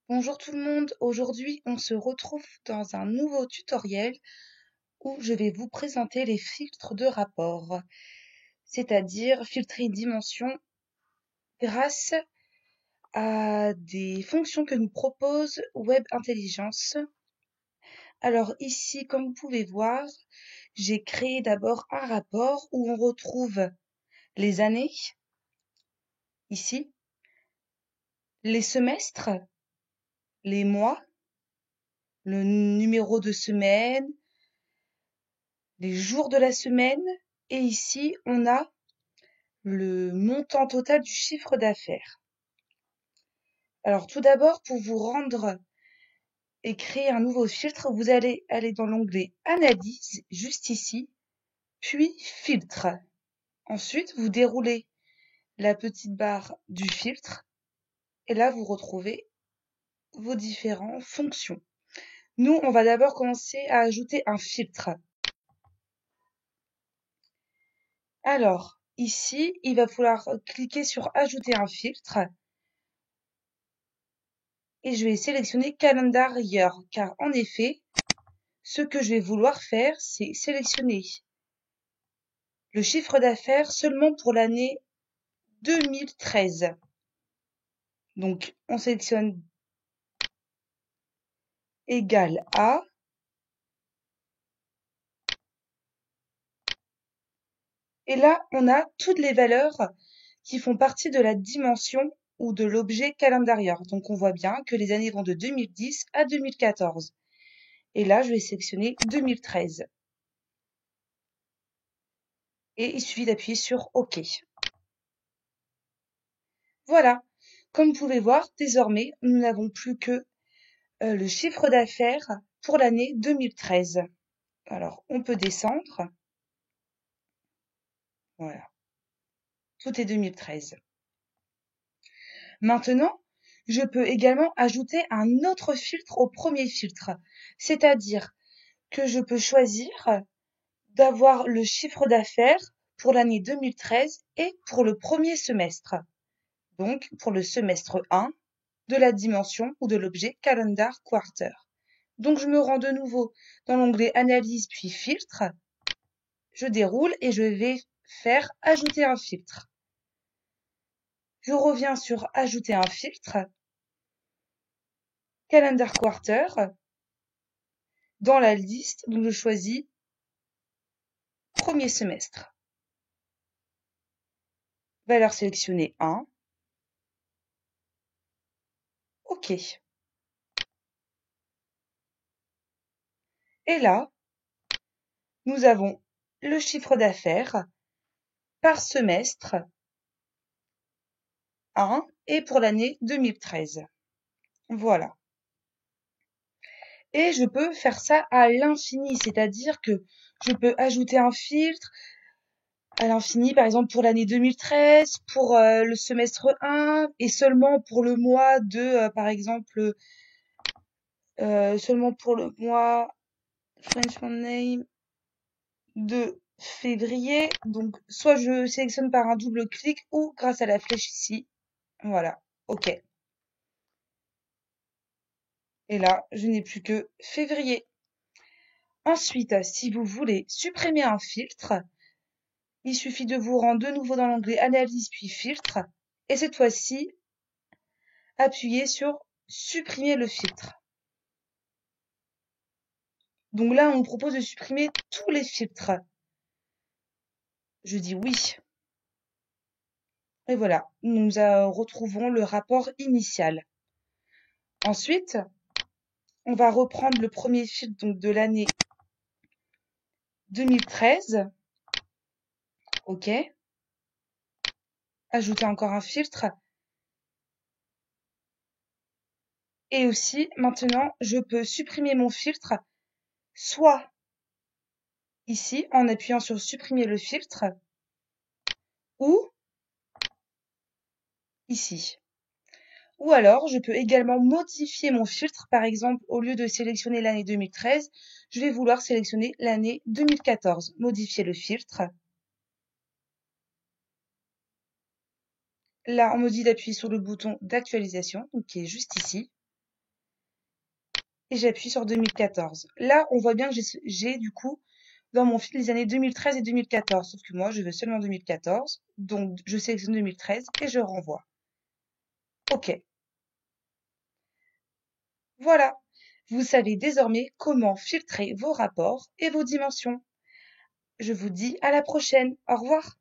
Bonjour tout le monde, aujourd'hui on se retrouve dans un nouveau tutoriel où je vais vous présenter les filtres de rapport, c'est-à-dire filtrer une dimension grâce à des fonctions que nous propose Web Intelligence. Alors ici, comme vous pouvez voir, j'ai créé d'abord un rapport où on retrouve les années, ici, les semestres, les mois, le numéro de semaine, les jours de la semaine, et ici on a le montant total du chiffre d'affaires. Alors tout d'abord, pour vous rendre et créer un nouveau filtre, vous allez aller dans l'onglet Analyse, juste ici, puis Filtre. Ensuite, vous déroulez la petite barre du filtre et là, vous retrouvez vos différentes fonctions. Nous, on va d'abord commencer à ajouter un filtre. Alors, ici, il va falloir cliquer sur Ajouter un filtre et je vais sélectionner Calendar Year, car en effet, ce que je vais vouloir faire, c'est sélectionner le chiffre d'affaires seulement pour l'année 2013. Donc, on sélectionne égal à, et là, on a toutes les valeurs qui font partie de la dimension ou de l'objet calendarier. Donc, on voit bien que les années vont de 2010 à 2014. Et là, je vais sélectionner 2013. Et il suffit d'appuyer sur OK. Voilà. Comme vous pouvez voir, désormais, nous n'avons plus que le chiffre d'affaires pour l'année 2013. Alors, on peut descendre. Voilà. Tout est 2013. Maintenant, je peux également ajouter un autre filtre au premier filtre. C'est-à-dire que je peux choisir d'avoir le chiffre d'affaires pour l'année 2013 et pour le premier semestre. Donc, pour le semestre 1 de la dimension ou de l'objet Calendar Quarter. Donc, je me rends de nouveau dans l'onglet Analyse puis Filtre. Je déroule et je vais faire Ajouter un filtre. Je reviens sur Ajouter un filtre. Calendar Quarter. Dans la liste, donc je choisis premier semestre. Valeur sélectionnée 1. OK. Et là, nous avons le chiffre d'affaires par semestre 1 et pour l'année 2013. Voilà. Et je peux faire ça à l'infini, c'est-à-dire que je peux ajouter un filtre à l'infini, par exemple pour l'année 2013, pour le semestre 1 et seulement pour le mois de, par exemple, seulement pour le mois French name de février. Donc, soit je sélectionne par un double clic ou grâce à la flèche ici. Voilà. OK. Et là, je n'ai plus que février. Ensuite, si vous voulez supprimer un filtre, il suffit de vous rendre de nouveau dans l'onglet Analyse puis Filtre. Et cette fois-ci, appuyez sur Supprimer le filtre. Donc là, on me propose de supprimer tous les filtres. Je dis oui. Et voilà, nous retrouvons le rapport initial. Ensuite, on va reprendre le premier filtre donc de l'année 2013. OK. Ajouter encore un filtre. Et aussi, maintenant, je peux supprimer mon filtre, soit ici, en appuyant sur supprimer le filtre, ou ici. Ou alors, je peux également modifier mon filtre. Par exemple, au lieu de sélectionner l'année 2013, je vais vouloir sélectionner l'année 2014. Modifier le filtre. Là, on me dit d'appuyer sur le bouton d'actualisation, donc qui est juste ici. et j'appuie sur 2014. Là, on voit bien que j'ai du coup dans mon fil les années 2013 et 2014, sauf que moi, je veux seulement 2014, donc je sélectionne 2013 et je renvoie. OK, voilà. Vous savez désormais comment filtrer vos rapports et vos dimensions. Je vous dis à la prochaine. Au revoir.